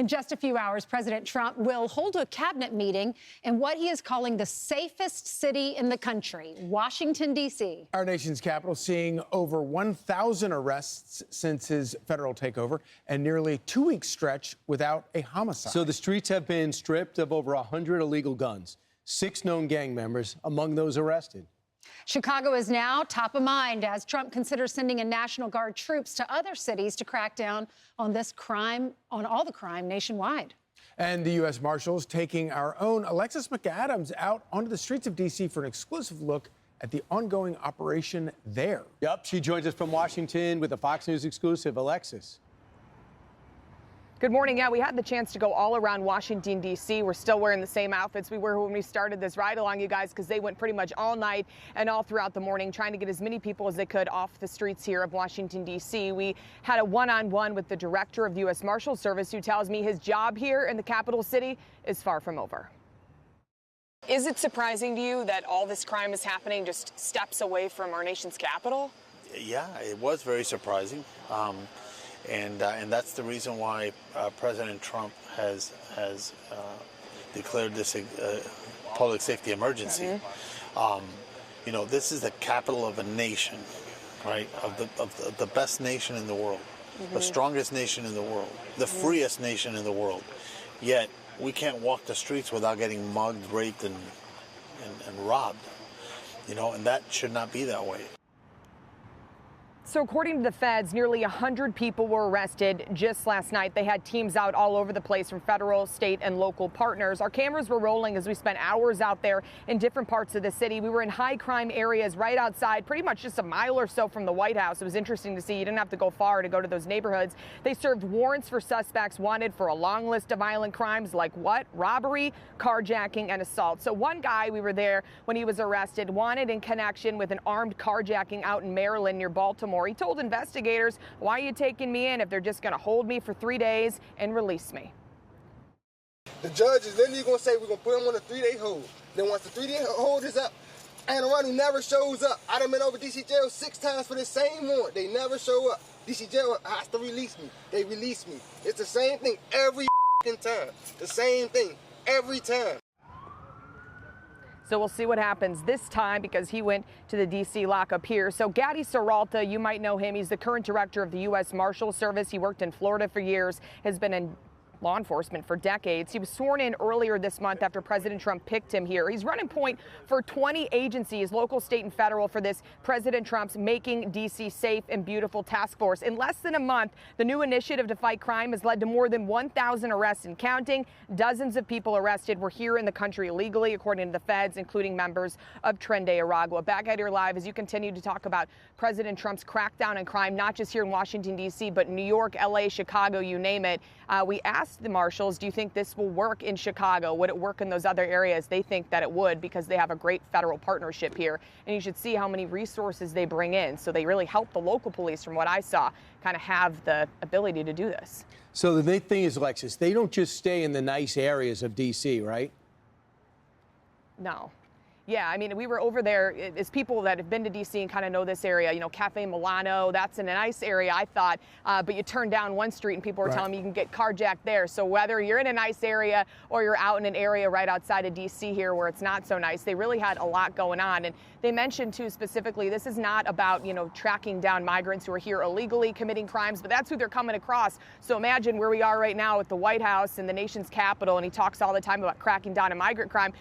In just a few hours, President Trump will hold a cabinet meeting in what he is calling the safest city in the country, Washington, D.C. Our nation's capital seeing over 1,000 arrests since his federal takeover and nearly 2-week stretch without a homicide. So the streets have been stripped of over 100 illegal guns, 6 known gang members among those arrested. Chicago is now top of mind as Trump considers sending in National Guard troops to other cities to crack down on this crime, on all the crime nationwide. And the U.S. Marshals taking our own Alexis McAdams out onto the streets of D.C. for an exclusive look at the ongoing operation there. Yep, she joins us from Washington with a Fox News exclusive. Alexis. Good morning. Yeah, we had the chance to go all around Washington, D.C. We're still wearing the same outfits we were when we started this ride along, you guys, because they went pretty much all night and all throughout the morning trying to get as many people as they could off the streets here of Washington, D.C. We had a one-on-one with the director of the U.S. Marshals Service, who tells me his job here in the capital city is far from over. Is it surprising to you that all this crime is happening just steps away from our nation's capital? Yeah, it was very surprising. And that's the reason why President Trump has declared this public safety emergency. Mm-hmm. You know, this is the capital of a nation, right? Of the best nation in the world, mm-hmm. the strongest nation in the world, the mm-hmm. freest nation in the world. Yet we can't walk the streets without getting mugged, raped, and robbed. You know, and that should not be that way. So according to the feds, nearly 100 people were arrested just last night. They had teams out all over the place from federal, state, and local partners. Our cameras were rolling as we spent hours out there in different parts of the city. We were in high crime areas right outside, pretty much just a mile or so from the White House. It was interesting to see. You didn't have to go far to go to those neighborhoods. They served warrants for suspects wanted for a long list of violent crimes like what? Robbery, carjacking, and assault. So one guy, we were there when he was arrested, wanted in connection with an armed carjacking out in Maryland near Baltimore. He told investigators, "Why are you taking me in if they're just going to hold me for 3 days and release me?" The judge is literally going to say we're going to put him on a 3-day hold. Then once the 3-day hold is up, and Ronnie never shows up. I done been over DC jail 6 times for the same warrant. They never show up. DC jail has to release me. They release me. It's the same thing every time. The same thing every time. So we'll see what happens this time because he went to the D.C. lockup here. So Gaddy Serralta, you might know him. He's the current director of the U.S. Marshals Service. He worked in Florida for years, has been in law enforcement for decades. He was sworn in earlier this month after President Trump picked him here. He's running point for 20 agencies, local, state, and federal, for this President Trump's Making D.C. Safe and Beautiful task force. In less than a month, the new initiative to fight crime has led to more than 1,000 arrests and counting. Dozens of people arrested were here in the country illegally, according to the feds, including members of Tren de Aragua. Back at here live as you continue to talk about President Trump's crackdown on crime, not just here in Washington, D.C., but New York, L.A., Chicago, you name it. We asked the marshals, do you think this will work in Chicago? Would it work in those other areas? They think that it would because they have a great federal partnership here. And you should see how many resources they bring in. So they really help the local police, from what I saw, kind of have the ability to do this. So the big thing is, Alexis, they don't just stay in the nice areas of D.C., right? No. Yeah, I mean, we were over there as people that have been to D.C. and kind of know this area, you know, Cafe Milano, that's in a nice area, I thought, but you turn down one street and people were telling me you can get carjacked there. So whether you're in a nice area or you're out in an area right outside of D.C. here where it's not so nice, they really had a lot going on. And they mentioned, too, specifically, this is not about, you know, tracking down migrants who are here illegally committing crimes, but that's who they're coming across. So imagine where we are right now at the White House and the nation's capital, and he talks all the time about cracking down on migrant crime.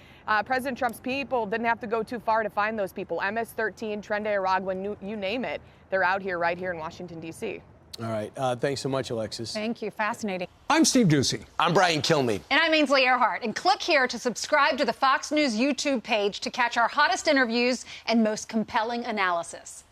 President Trump's people didn't have to go too far to find those people. MS-13, Tren de Aragua, you name it. They're out here right here in Washington, D.C. All right. Thanks so much, Alexis. Thank you. Fascinating. I'm Steve Ducey. I'm Brian Kilmeade. And I'm Ainsley Earhart. And click here to subscribe to the Fox News YouTube page to catch our hottest interviews and most compelling analysis.